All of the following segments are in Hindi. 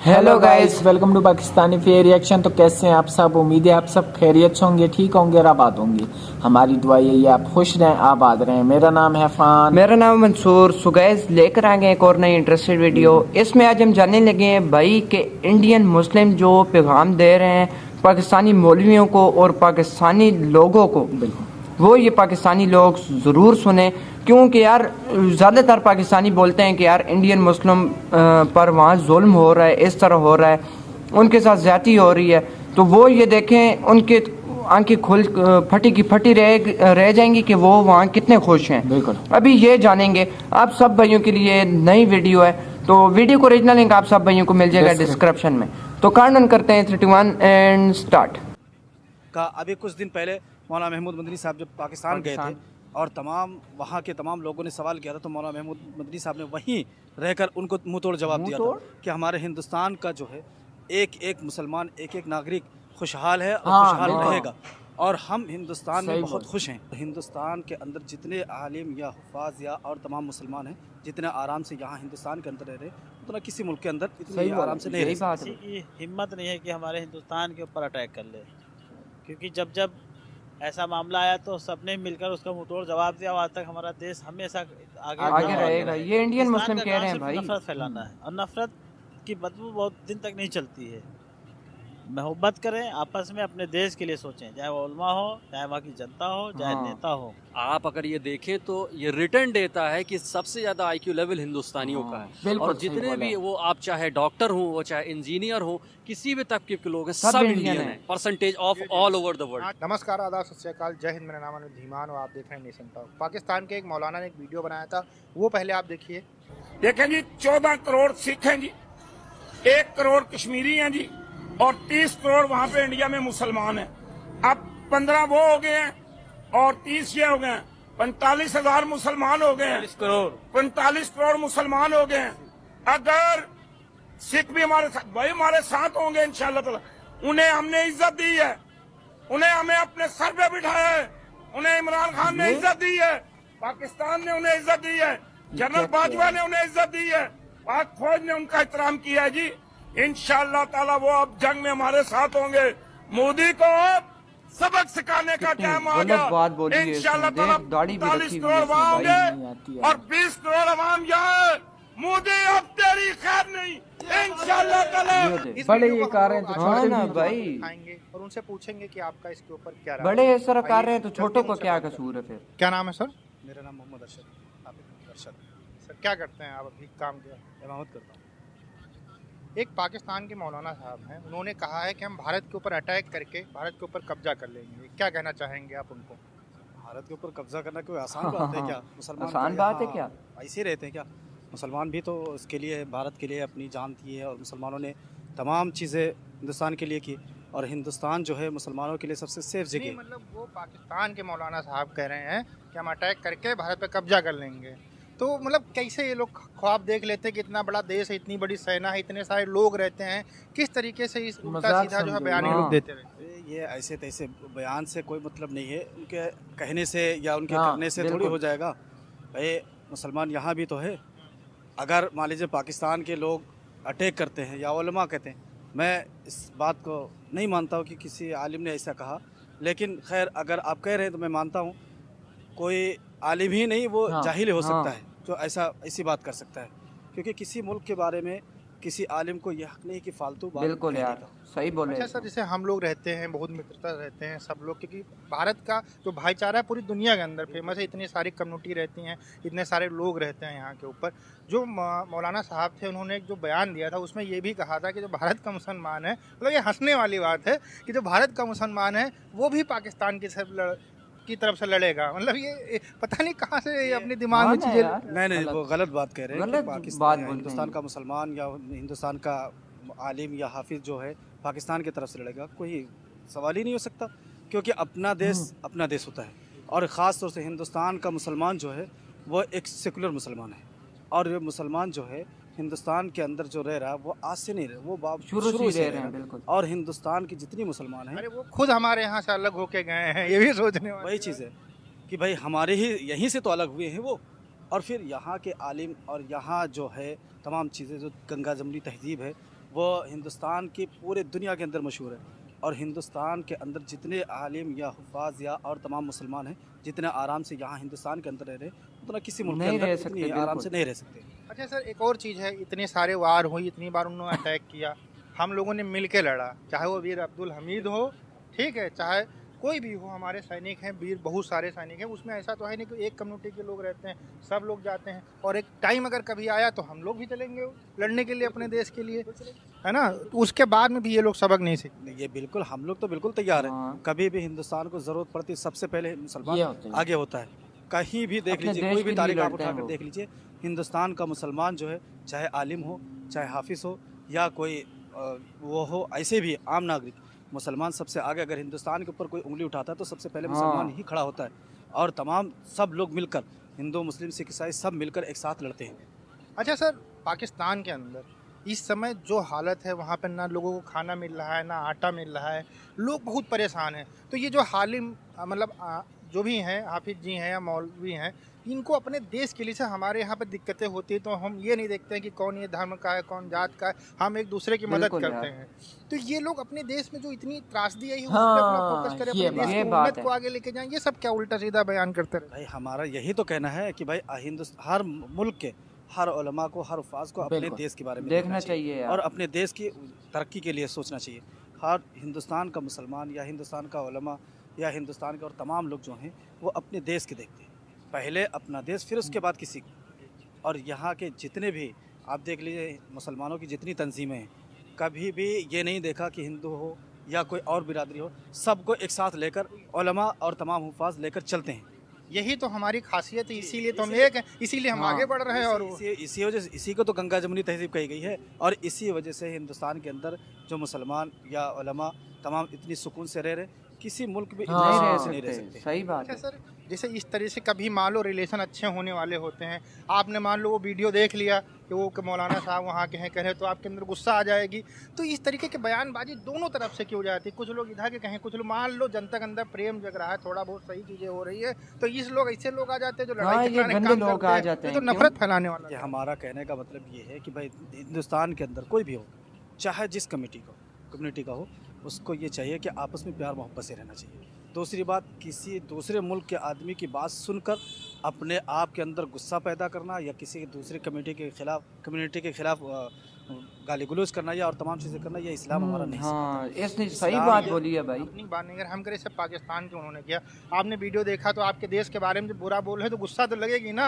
Hello guys, welcome to Pakistani fair reaction. तो कैसे हैं आप सब? उम्मीद है आप सब खैरियत से होंगे, ठीक होंगे और आबाद होंगे। हमारी दुआ यही है आप खुश रहें, आबाद रहें। मेरा नाम है फान। मेरा नाम मंसूर। सो गाइस, लेकर आ गए एक और नई इंटरेस्टेड वीडियो। इसमें आज हम जानने लगे हैं भाई के इंडियन मुस्लिम जो पैगाम दे रहे हैं पाकिस्तानी मौलवियों को और पाकिस्तानी लोगों को, वो ये पाकिस्तानी लोग ज़रूर सुने, क्योंकि यार ज़्यादातर पाकिस्तानी बोलते हैं कि यार इंडियन मुस्लिम पर वहाँ जुल्म हो रहा है, इस तरह हो रहा है, उनके साथ ज़्यादती हो रही है। तो वो ये देखें, उनके आंखें खुल फटी की फटी रह जाएंगी कि वो वहाँ कितने खुश हैं। बिल्कुल, अभी ये जानेंगे। आप सब भाइयों के लिए नई वीडियो है, तो वीडियो को ओरिजिनल लिंक आप सब भाइयों को मिल जाएगा डिस्क्रिप्शन में। तो कार्डन करते हैं 31 एंड स्टार्ट। का अभी कुछ दिन पहले मौलाना महमूद मदनी साहब जब पाकिस्तान गए थे और तमाम वहाँ के तमाम लोगों ने सवाल किया था, तो मौलाना महमूद मदनी साहब ने वहीं रहकर उनको मुंह तोड़ जवाब दिया था कि हमारे हिंदुस्तान का जो है एक एक मुसलमान, एक एक नागरिक खुशहाल है और खुशहाल रहेगा, और हम हिंदुस्तान में बहुत खुश हैं। हिंदुस्तान के अंदर जितने आलिम या हुफ़ाज़ या और तमाम मुसलमान हैं, जितने आराम से यहाँ हिंदुस्तान के अंदर रह रहे हैं, उतना किसी मुल्क के अंदर इतनी आराम से नहीं रह सकते। किसी की हिम्मत नहीं है कि हमारे हिंदुस्तान के ऊपर अटैक कर ले, क्योंकि जब जब ऐसा मामला आया तो सबने मिलकर उसका मुंहतोड़ जवाब दिया। आज तक हमारा देश हमेशा आगे रहेगा। ये इंडियन मुस्लिम कह रहे हैं भाई। नफरत फैलाना है, और नफरत की बदबू बहुत दिन तक नहीं चलती है। मोहब्बत करें, आपस में अपने देश के लिए सोचें, चाहे वो उलमा हो, चाहे वहाँ की जनता हो, चाहे नेता हो। आप अगर ये देखें तो ये रिटर्न देता है कि सबसे ज्यादा आईक्यू लेवल हिंदुस्तानियों का है, और जितने भी वो आप चाहे डॉक्टर हो, वो चाहे इंजीनियर हो, किसी भी तबके के लोग हैं, सब इंडियन है, percentage of all over the world. नमस्कार, आदाब, सत श्री अकाल, जय हिंद। मेरा नाम अनुज धीमान और आप देख रहे हैं नेशन टॉक। पाकिस्तान के एक मौलाना ने एक वीडियो बनाया था, वो पहले आप देखिए। देखें जी, 14 करोड़ सिख हैं जी, 1 करोड़ कश्मीरी हैं जी, और 30 करोड़ वहां पे इंडिया में मुसलमान हैं। अब 15 वो हो गए हैं और 30 ये हो गए हैं, 45,000 मुसलमान हो गए हैं। 45 करोड़ मुसलमान हो गए हैं। अगर सिख भी हमारे साथ, भाई हमारे साथ होंगे इंशाअल्लाह ताला। उन्हें हमने इज्जत दी है, उन्हें हमें अपने सर पे बिठाया है, उन्हें इमरान खान ने इज्जत दी है, पाकिस्तान ने उन्हें इज्जत दी है, जनरल बाजवा ने उन्हें इज्जत दी है, पाक फौज ने उनका एहतराम किया है जी। इंशाअल्लाह ताला वो अब जंग में हमारे साथ होंगे। मोदी को अब सबक सिखाने का टाइम आ गया। इंशाअल्लाह ताला 45 करोड़ वहाँ होंगे और 20 करोड़ अवाम यहाँ। मोदी अब तेरी खैर नहीं, इंशाअल्लाह ताला। बड़े ये कार हैं तो छोटे ना भी भाई, आएंगे और उनसे पूछेंगे कि आपका इसके ऊपर क्या राय है। बड़े इस तरह कर रहे हैं तो छोटों को क्या कसूर है फिर? क्या नाम है सर? मेरा नाम मोहम्मद अरशद। सर क्या करते हैं आप? अभी काम किया? इमामत करता हूँ। एक पाकिस्तान के मौलाना साहब हैं, उन्होंने कहा है कि हम भारत के ऊपर अटैक करके भारत के ऊपर कब्जा कर लेंगे। क्या कहना चाहेंगे आप उनको? भारत के ऊपर कब्जा करना कोई आसान बात है क्या? मुसलमान आसान बात है क्या? ऐसे रहते हैं क्या? मुसलमान भी तो इसके लिए, भारत के लिए अपनी जान दी है, और मुसलमानों ने तमाम चीज़ें हिंदुस्तान के लिए की, और हिंदुस्तान जो है मुसलमानों के लिए सबसे सेफ जगह। मतलब वो पाकिस्तान के मौलाना साहब कह रहे हैं कि हम अटैक करके भारत पे कब्जा कर लेंगे। तो मतलब कैसे ये लोग ख्वाब देख लेते हैं कि इतना बड़ा देश है, इतनी बड़ी सेना है, इतने सारे लोग रहते हैं, किस तरीके से इस उल्टा सीधा जो है बयान ये लोग देते रहते हैं? ये ऐसे तैसे बयान से कोई मतलब नहीं है, उनके कहने से या उनके करने से थोड़ी हो जाएगा। भाई मुसलमान यहाँ भी तो है। अगर मान लीजिए पाकिस्तान के लोग अटैक करते हैं या उलमा कहते हैं, मैं इस बात को नहीं मानता हूँ कि किसी आलिम ने ऐसा कहा, लेकिन खैर अगर आप कह रहे हैं तो मैं मानता हूँ। कोई आलिम ही नहीं, वो जाहिल हो सकता है जो ऐसी बात कर सकता है, क्योंकि किसी मुल्क के बारे में किसी आलिम को यह हक नहीं कि फालतू बात। बिल्कुल यार, सही बोले। अच्छा सर, जैसे हम लोग रहते हैं, बहुत मित्रता रहते हैं सब लोग, क्योंकि भारत का जो भाईचारा है पूरी दुनिया के अंदर फेमस है। इतनी सारी कम्युनिटी रहती हैं, इतने सारे लोग रहते हैं यहाँ के ऊपर। जो मौलाना साहब थे, उन्होंने एक जो बयान दिया था उसमें ये भी कहा था कि जो भारत का मुसलमान है, मतलब ये हंसने वाली बात है कि जो भारत का मुसलमान है वो भी पाकिस्तान की तरफ से लड़ेगा। मतलब ये पता नहीं कहाँ से ये अपने दिमाग में चीजें। नहीं, वो गलत बात कह रहे हैं कि पाकिस्तान या हिंदुस्तान का मुसलमान या हिंदुस्तान का आलिम या हाफिज जो है पाकिस्तान की तरफ से लड़ेगा, कोई सवाल ही नहीं हो सकता, क्योंकि अपना देश होता है। और ख़ास तौर से हिंदुस्तान का मुसलमान जो है वो एक सेकुलर मुसलमान है, और ये मुसलमान जो है हिंदुस्तान के अंदर जो रह रहा है वो आज से नहीं रहे, वो शुरू से रह रहे हैं। बिल्कुल। और हिंदुस्तान की जितनी मुसलमान हैं, अरे वो खुद हमारे यहाँ से अलग होके गए हैं, ये भी सोचने वाली वही चीज़ है कि भाई हमारे ही यहीं से तो अलग हुए हैं वो, और फिर यहाँ के आलिम और यहाँ जो है तमाम चीज़ें, जो गंगा जमनी तहजीब है, वो हिंदुस्तान की पूरे दुनिया के अंदर मशहूर है। और हिंदुस्तान के अंदर जितने आलिम या हुफ़ाज़ या और तमाम मुसलमान हैं, जितने आराम से यहाँ हिंदुस्तान के अंदर रह रहे हैं, उतना किसी मुल्क के नहीं अंदर रह इतनी सकते, आराम बिल्कुल। से नहीं रह सकते। अच्छा सर, एक और चीज़ है, इतने सारे वार हुई, इतनी बार उन्होंने अटैक किया, हम लोगों ने मिल के लड़ा, चाहे वो वीर अब्दुल हमीद हो, ठीक है, चाहे कोई भी हो, हमारे सैनिक हैं वीर, बहुत सारे सैनिक हैं, उसमें ऐसा तो है नहीं कि एक कम्युनिटी के लोग रहते हैं, सब लोग जाते हैं। और एक टाइम अगर कभी आया तो हम लोग भी चलेंगे लड़ने के लिए अपने देश के लिए, है ना। तो उसके बाद में भी ये लोग सबक नहीं सीखते। ये बिल्कुल, हम लोग तो बिल्कुल तैयार हैं। हाँ। कभी भी हिंदुस्तान को ज़रूरत पड़ती है, सबसे पहले ये मुसलमान होते हैं। आगे होता है। कहीं भी देख अपने लीजिए, देश कोई के भी लिए तारीख आप लड़ते हैं उठाकर वो। देख लीजिए, हिंदुस्तान का मुसलमान जो है, चाहे आलिम हो, चाहे हाफिज़ हो, या कोई वो हो, ऐसे भी आम नागरिक, मुसलमान सबसे आगे। अगर हिंदुस्तान के ऊपर कोई उंगली उठाता है तो सबसे पहले मुसलमान हाँ। ही खड़ा होता है। और तमाम सब लोग मिलकर, हिंदू मुस्लिम सिख ईसाई सब मिलकर एक साथ लड़ते हैं। अच्छा सर, पाकिस्तान के अंदर इस समय जो हालत है, वहाँ पर ना लोगों को खाना मिल रहा है, ना आटा मिल रहा है, लोग बहुत परेशान हैं। तो ये जो हालिम मतलब जो भी हैं, हाफिज जी हैं या मौलवी हैं, इनको अपने देश के लिए से हमारे यहाँ पर दिक्कतें होती है, तो हम ये नहीं देखते हैं कि कौन ये धर्म का है, कौन जात का है, हम एक दूसरे की मदद बिल्कुल करते यार। हैं। तो ये लोग अपने देश में जो इतनी त्रासदी आई है, उस हाँ, पर अपना फोकस करें, ये अपने देश ये की बात उन्नत है। को आगे लेके जाएं, ये सब क्या उल्टा सीधा बयान करते रहे। भाई हमारा यही तो कहना है कि भाई हर मुल्क के हर उलमा को, हर उफाज को अपने बिल्कुल। देश के बारे में देखना चाहिए यार। और अपने देश की तरक्की के लिए सोचना चाहिए। हर हिंदुस्तान का मुसलमान या हिंदुस्तान का उलमा या हिंदुस्तान के और तमाम लोग जो हैं, वो अपने देश के देखते हैं, पहले अपना देश, फिर उसके बाद किसी को। और यहाँ के जितने भी आप देख लीजिए, मुसलमानों की जितनी तंजीमें हैं, कभी भी ये नहीं देखा कि हिंदू हो या कोई और बिरादरी हो, सबको एक साथ लेकर उलमा और तमाम हुफाज लेकर चलते हैं। यही तो हमारी खासियत है, इसीलिए तो हम एक हैं, इसीलिए हम हाँ। आगे बढ़ रहे हैं। और इसी वजह से, इसी को तो गंगा जमुनी तहजीब कही गई है। और इसी वजह से हिंदुस्तान के अंदर जो मुसलमान या उलमा तमाम इतनी सुकून से रह रहे, किसी मुल्क में हाँ, इतनी नहीं सुकून रह से नहीं रह सकते, सकते। सही बात अच्छा है। सर, जैसे इस तरह से कभी मान लो रिलेशन अच्छे होने वाले होते हैं, आपने मान लो वो वीडियो देख लिया कि वो मौलाना साहब वहाँ के हैं, कह रहे, तो आपके अंदर गुस्सा आ जाएगी। तो इस तरीके के बयानबाजी दोनों तरफ से क्यों जाती है? कुछ लोग इधर के कहें, कुछ लोग मान लो जनता के अंदर प्रेम जग रहा है, थोड़ा बहुत सही चीज़ें हो रही है, तो इस लोग ऐसे लोग आ जाते हैं जो हाँ, लड़ाई ये झगड़ाने का गंदे काम लोग करते आ हैं, जाते ये हैं, तो क्यों? नफरत फैलाने वाला ये है। हमारा कहने का मतलब ये है कि भाई हिंदुस्तान के अंदर कोई भी हो, चाहे जिस कम्युनिटी का हो, उसको ये चाहिए कि आपस में प्यार मोहब्बत से रहना चाहिए। दूसरी बात, किसी दूसरे मुल्क के आदमी की बात सुनकर अपने आप के अंदर गुस्सा पैदा करना या किसी दूसरी कम्युनिटी के खिलाफ गाली गलौज करना या और तमाम चीज़ें करना, ये इस्लाम हमारा नहीं हाँ, सिखाता। इसने सही इस्लाम बात ये- बोली है भाई। अपनी बात नहीं, अगर हम करें सब पाकिस्तान के उन्होंने किया, आपने वीडियो देखा तो आपके देश के बारे में जब बुरा बोल रहे तो गुस्सा तो लगेगी ना।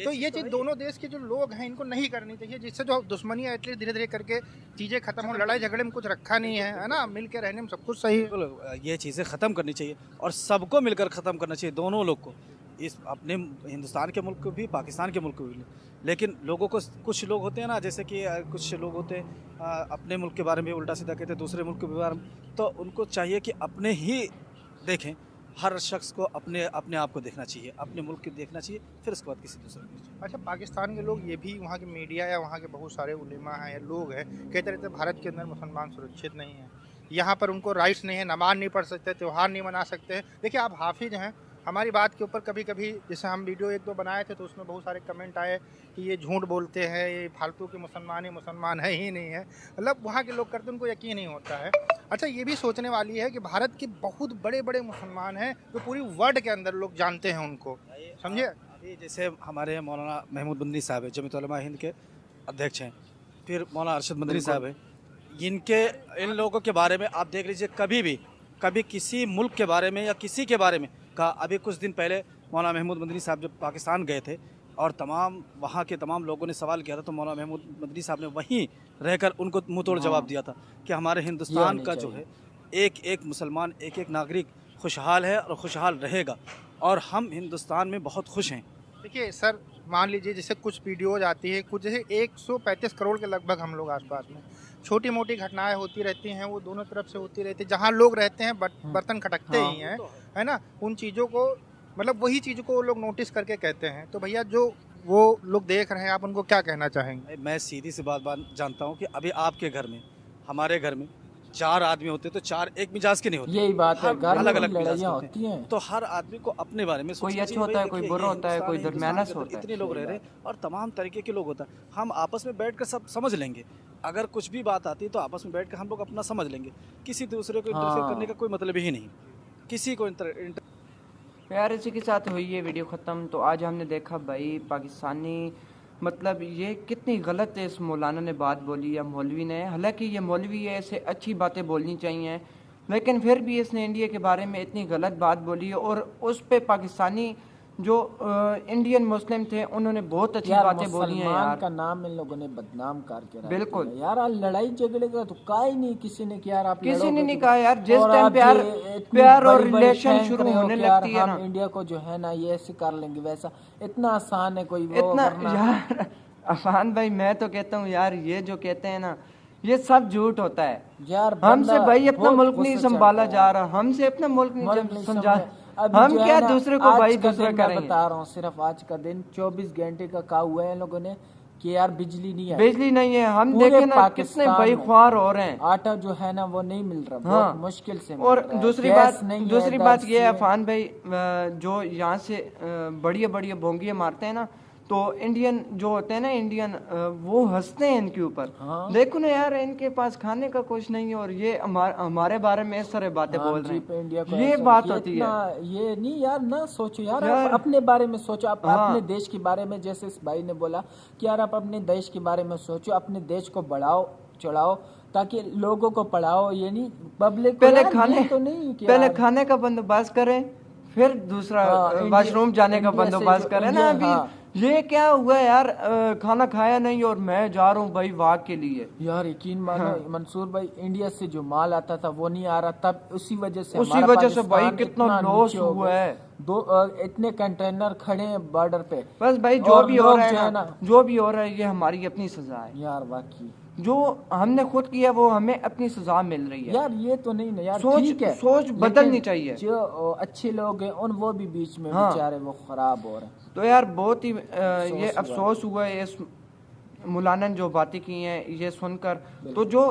तो ये चीज़ दोनों देश के जो लोग हैं इनको नहीं करनी चाहिए, जिससे जो दुश्मनी है एटलीस्ट धीरे धीरे करके चीज़ें खत्म हो। लड़ाई झगड़े में कुछ रखा नहीं है ना, मिल के रहने में सब कुछ सही है। बिल्कुल, ये चीज़ें ख़त्म करनी चाहिए और सबको मिलकर ख़त्म करना चाहिए, दोनों लोग को, इस अपने हिंदुस्तान के मुल्क को भी, पाकिस्तान के मुल्क को भी। लेकिन लोगों को, कुछ लोग होते हैं ना, जैसे कि कुछ लोग होते हैं अपने मुल्क के बारे में उल्टा सीधा कहते हैं दूसरे मुल्क के बारे में, तो उनको चाहिए कि अपने ही देखें। हर शख्स को अपने आप को देखना चाहिए, अपने मुल्क को देखना चाहिए, फिर उसके बाद किसी दूसरे को। अच्छा, पाकिस्तान के लोग ये भी, वहाँ के मीडिया या वहाँ के बहुत सारे उलेमा हैं या लोग हैं, कहते रहते हैं भारत के अंदर मुसलमान सुरक्षित नहीं है, यहाँ पर उनको राइट्स नहीं है, नमाज नहीं पढ़ सकते, त्यौहार नहीं मना सकते। देखिए, आप हाफिज हैं, हमारी बात के ऊपर कभी कभी जैसे हम वीडियो एक दो बनाए थे तो उसमें बहुत सारे कमेंट आए कि ये झूठ बोलते हैं, ये फालतू के मुसलमान है ही नहीं है, मतलब वहाँ के लोग करते, उनको यकीन नहीं होता है। अच्छा, ये भी सोचने वाली है कि भारत के बहुत बड़े बड़े मुसलमान हैं जो पूरी वर्ल्ड के अंदर लोग जानते हैं उनको, समझे। अभी जैसे हमारे मौलाना महमूद मदनी साहब है, जमीयत उलमा हिंद के अध्यक्ष हैं, फिर मौलाना अरशद मदनी साहब है, इन लोगों के बारे में आप देख लीजिए, कभी किसी मुल्क के बारे में या किसी के बारे में कहा। अभी कुछ दिन पहले मौलाना महमूद मदनी साहब जब पाकिस्तान गए थे और वहाँ के तमाम लोगों ने सवाल किया था, तो मौलाना महमूद मदनी साहब ने वहीं रहकर उनको मुँह तोड़ जवाब दिया था कि हमारे हिंदुस्तान का जो है एक मुसलमान, एक नागरिक खुशहाल है और खुशहाल रहेगा, और हम हिंदुस्तान में बहुत खुश हैं। देखिए सर, मान लीजिए जैसे कुछ वीडियोज आती है, कुछ जैसे 135 करोड़ के लगभग हम लोग आसपास में, छोटी मोटी घटनाएं होती रहती हैं, वो दोनों तरफ से होती रहती है, जहाँ लोग रहते हैं बर्तन खटकते ही हैं, है ना। उन चीज़ों को, मतलब वही चीज़ को वो लोग नोटिस करके कहते हैं। तो भैया, जो वो लोग देख रहे हैं, आप उनको क्या कहना चाहेंगे? मैं सीधी सी बात जानता हूँ कि अभी आपके घर में, हमारे घर में 4 आदमी होते तो 4 एक मिजाज के नहीं होते। यही बात है, घर में अलग अलग लड़ाइयाँ होती हैं। तो हर आदमी को अपने बारे में कोई सोचना अच्छा चाहिए। होता है, भाई कोई देखिए, बुरा ये होता है, कोई हिंदुस्तान दरमियानस के अंदर होता है। इतने लोग रह रहे हैं और तमाम तरीके के लोग होता है। हम आपस में बैठ कर सब समझ लेंगे। अगर कुछ भी बात आती है तो आपस में बैठ कर हम लोग अपना समझ लेंगे। किसी दूसरे को इंटरफेयर हाँ। करने का कोई मतलब ही नहीं, किसी को यार इसी के साथ हुई ये वीडियो ख़त्म। तो आज हमने देखा भाई पाकिस्तानी मतलब ये कितनी गलत है इस मौलाना ने बात बोली या मौलवी ने। हालांकि ये मौलवी है, ऐसे अच्छी बातें बोलनी चाहिए, लेकिन फिर भी इसने इंडिया के बारे में इतनी गलत बात बोली और उस पे पाकिस्तानी जो इंडियन मुस्लिम थे उन्होंने बहुत अच्छी बातें बोली हैं मुसलमान यार। का नाम इन लोगों ने बदनाम करके रख बिल्कुल। दिया। यार आज लड़ाई झगड़े का तो का ही नहीं, किसी ने कि यार आप किसी लड़ोगे ने नहीं तो- कहा यार, जिस और टाइम आप प्यार ये इतनी प्यार और बड़ी-बड़ी रिलेशन फेंक शुरू रहे हो होने कि यार लगती है हम ना, इंडिया को जो है ना ये ऐसे कर लेंगे वैसा, इतना आसान है कोई वो इतना करना। यार अफान भाई मैं तो कहता हूँ यार ये जो कहते हैं ना ये सब झूठ होता है यार हमसे बंदा भाई अपना बहुत मुल्क नहीं गुस्सा संभाला चढ़ता जा है। रहा, हमसे अपना मुल्क नहीं मुल्क नहीं समझा, समझा। अभी हम जो है क्या ना, दूसरे को आज भाई का दूसरा दिन मैं करेंगे। बता रहा हूँ, सिर्फ आज का दिन 24 घंटे का कहा हुआ है इन लोगों ने कि यार बिजली नहीं है, बिजली नहीं है। हम पूरे देखे ना कितने पाकिस्तान भाई में। ख्वार हो रहे हैं। आटा जो है ना वो नहीं मिल रहा, हाँ। बहुत मुश्किल से मिल और रहा है। दूसरी गैस बात नहीं है, दूसरी बात ये है दस अफान भाई जो यहाँ से बढ़िया बढ़िया बोंगियाँ मारते हैं ना तो इंडियन जो होते हैं ना इंडियन वो हंसते हैं इनके ऊपर। हाँ। देखो ना यार इनके पास खाने का कुछ नहीं है और ये हमारे बारे में इस तरह बातें बोल रहे जी, इंडिया को हैं। ये ऐसा बात किया, होती है इतना ये नहीं यार, ना सोचो यार, यार। आप अपने बारे में सोचो, आप हाँ। अपने देश के बारे में, जैसे इस भाई ने बोला कि यार आप अपने देश के बारे में सोचो, अपने देश को बढ़ाओ चढ़ाओ ताकि लोगों को पढ़ाओ, ये नहीं पब्लिक पहले खाने तो नहीं कि पहले यार- खाने का बंदोबस्त करें फिर दूसरा हाँ, इंडिया- वॉशरूम जाने का इंडिया से बंदोबस्त जो- करें ना। इंडिया- अभी हाँ। ये क्या हुआ यार खाना खाया नहीं और मैं जा रहा हूँ भाई वाक के लिए। यार यकीन मानो मंसूर भाई, इंडिया से जो माल आता था वो नहीं आ रहा, तब उसी वजह से उसी हमारा वजह से भाई पाकिस्तान कितना इतना लॉस नीचे हो हुआ गया। है। इतने कंटेनर खड़े हैं बॉर्डर पे। बस भाई जो और भी हो लोग रहा जो है है ना ना- जो भी हो रहा है ये हमारी अपनी सजा है। यार वाकई जो हमने खुद किया वो हमें अपनी सजा मिल रही है। यार ये तो नहीं ना यार, सोच- ठीक है, सोच लेकिन बदलनी चाहिए। जो अच्छे लोग हैं उन वो भी बीच में हाँ। बेचारे वो खराब हो रहे हैं। तो यार बहुत ही ये हुआ। अफसोस हुआ है इस मौलाना ने जो बातें की हैं ये सुनकर। तो जो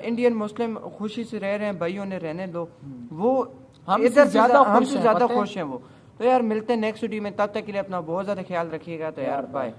इंडियन मुस्लिम खुशी से रह रहे हैं भाइयों ने रहने दो, वो हमसे इधर से ज्यादा खुश हमसे हैं, ज्यादा पता है? खुश हैं वो। तो यार मिलते हैं नेक्स्ट वीडियो में, तब तक के लिए अपना बहुत ज्यादा ख्याल रखिएगा। तो यार बाय।